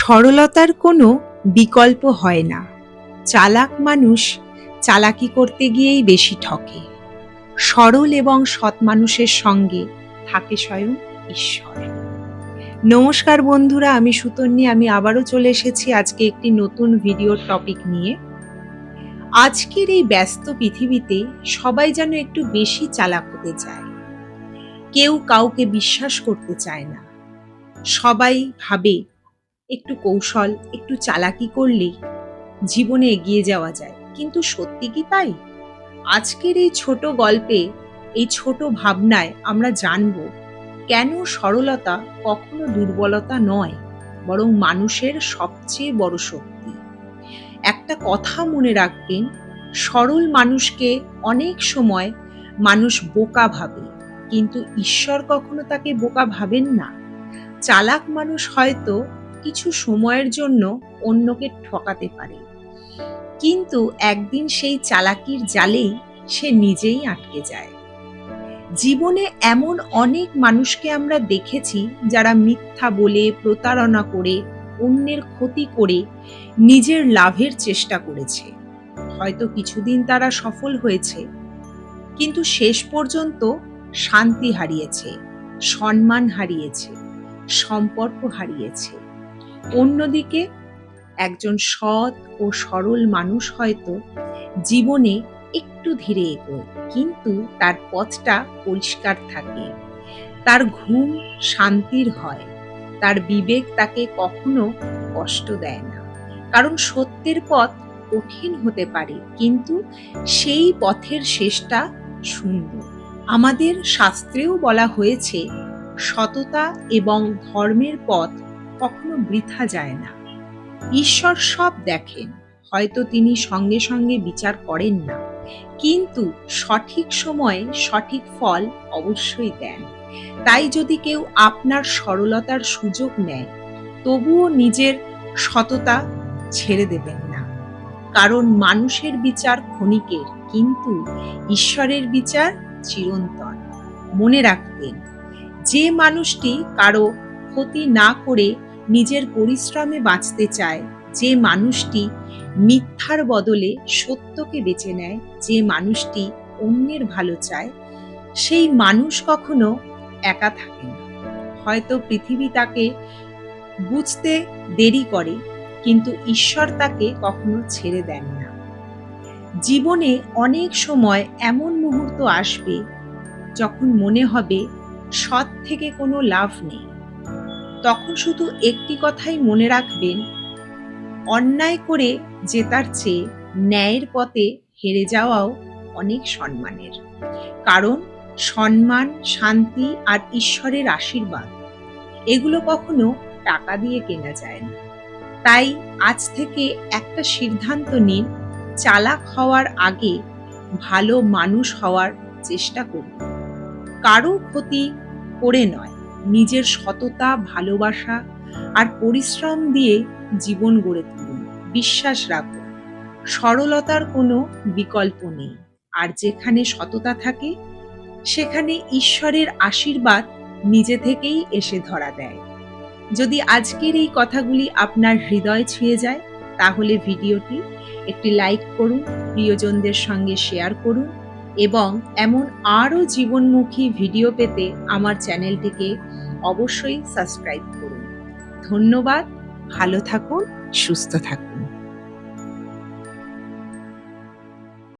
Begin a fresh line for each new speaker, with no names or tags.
সরলতার কোনো বিকল্প হয় না। চালাক মানুষ চালাকি করতে গিয়েই বেশি ঠকে। সরল এবং সৎ মানুষের সঙ্গে থাকে স্বয়ং ঈশ্বর। নমস্কার বন্ধুরা, আমি সুতন্নি। আমি আবারও চলে এসেছি আজকে একটি নতুন ভিডিওর টপিক নিয়ে। আজকের এই ব্যস্ত পৃথিবীতে সবাই যেন একটু বেশি চালাক হতে চায়। কেউ কাউকে বিশ্বাস করতে চায় না। সবাই ভাবে একটু কৌশল, একটু চালাকি করলেই জীবনে এগিয়ে যাওয়া যায়। কিন্তু সত্যি কি তাই? আজকের এই ছোট গল্পে, এই ছোট ভাবনায় আমরা জানব কেন সরলতা কখনো দুর্বলতা নয়, বরং মানুষের সবচেয়ে বড় শক্তি। একটা কথা মনে রাখবেন, সরল মানুষকে অনেক সময় মানুষ বোকা ভাবে, কিন্তু ঈশ্বর কখনো তাকে বোকা ভাবেন না। চালাক মানুষ হয়তো কিছু সময়ের জন্য অন্যকে ঠকাতে পারে, কিন্তু একদিন সেই চালাকির জালেই সে নিজেই আটকে যায়। জীবনে এমন অনেক মানুষকে আমরা দেখেছি যারা মিথ্যা বলে, প্রতারণা করে, অন্যের ক্ষতি করে নিজের লাভের চেষ্টা করেছে। হয়তো কিছুদিন তারা সফল হয়েছে, কিন্তু শেষ পর্যন্ত শান্তি হারিয়েছে, সম্মান হারিয়েছে, সম্পর্ক হারিয়েছে। অন্যদিকে একজন সৎ ও সরল মানুষ হয়তো জীবনে একটু ধীরে এগোয়, কিন্তু তার পথটা পরিষ্কার থাকে। তার ঘুম শান্তির হয়, তার বিবেক তাকে কখনো কষ্ট দেয় না। কারণ সত্যের পথ কঠিন হতে পারে, কিন্তু সেই পথের শেষটা সুন্দর। আমাদের শাস্ত্রেও বলা হয়েছে, সততা এবং ধর্মের পথ কখনো বৃথা যায় না। ঈশ্বর সব দেখেন, হয়তো তিনি সঙ্গে সঙ্গে বিচার করেন না, কিন্তু সঠিক সময়ে সঠিক ফল অবশ্যই দেন। তাই যদি কেউ আপনার সরলতার সুযোগ নেয়, তবুও নিজের সততা ছেড়ে দেবেন না। কারণ মানুষের বিচার ক্ষণিকের, কিন্তু ঈশ্বরের বিচার চিরন্তন। মনে রাখবেন, যে মানুষটি কারো ক্ষতি না করে নিজের পরিশ্রমে বাঁচতে চায়, যে মানুষটি মিথ্যার বদলে সত্যকে বেছে নেয়, যে মানুষটি অন্যের ভালো চায়, সেই মানুষ কখনো একা থাকে না। হয়তো পৃথিবী তাকে বুঝতে দেরি করে, কিন্তু ঈশ্বর তাকে কখনো ছেড়ে দেন না। জীবনে অনেক সময় এমন মুহূর্ত আসবে যখন মনে হবে সৎ থেকে কোনো লাভ নেই। তখন শুধু একটি কথাই মনে রাখবেন, অন্যায় করে জেতার চেয়ে ন্যায়ের পথে হেরে যাওয়াও অনেক সম্মানের। কারণ সম্মান, শান্তি আর ঈশ্বরের আশীর্বাদ, এগুলো কখনো টাকা দিয়ে কেনা যায় না। তাই আজ থেকে একটা সিদ্ধান্ত নিন, চালাক হওয়ার আগে ভালো মানুষ হওয়ার চেষ্টা করুন। কারো ক্ষতি করে নয়, নিজের সততা, ভালোবাসা আর পরিশ্রম দিয়ে জীবন গড়ে তুলুন। বিশ্বাস রাখুন, সরলতার কোনো বিকল্প নেই, আর যেখানে সততা থাকে সেখানে ঈশ্বরের আশীর্বাদ নিজে থেকেই এসে ধরা দেয়। যদি আজকের এই কথাগুলি আপনার হৃদয় ছুঁয়ে যায়, তাহলে ভিডিওটি একটি লাইক করুন, প্রিয়জনদের সঙ্গে শেয়ার করুন, এবং এমন আরও জীবনমুখী ভিডিও পেতে আমার চ্যানেলটিকে অবশ্যই সাবস্ক্রাইব করুন। ধন্যবাদ। ভালো থাকুন, সুস্থ থাকুন।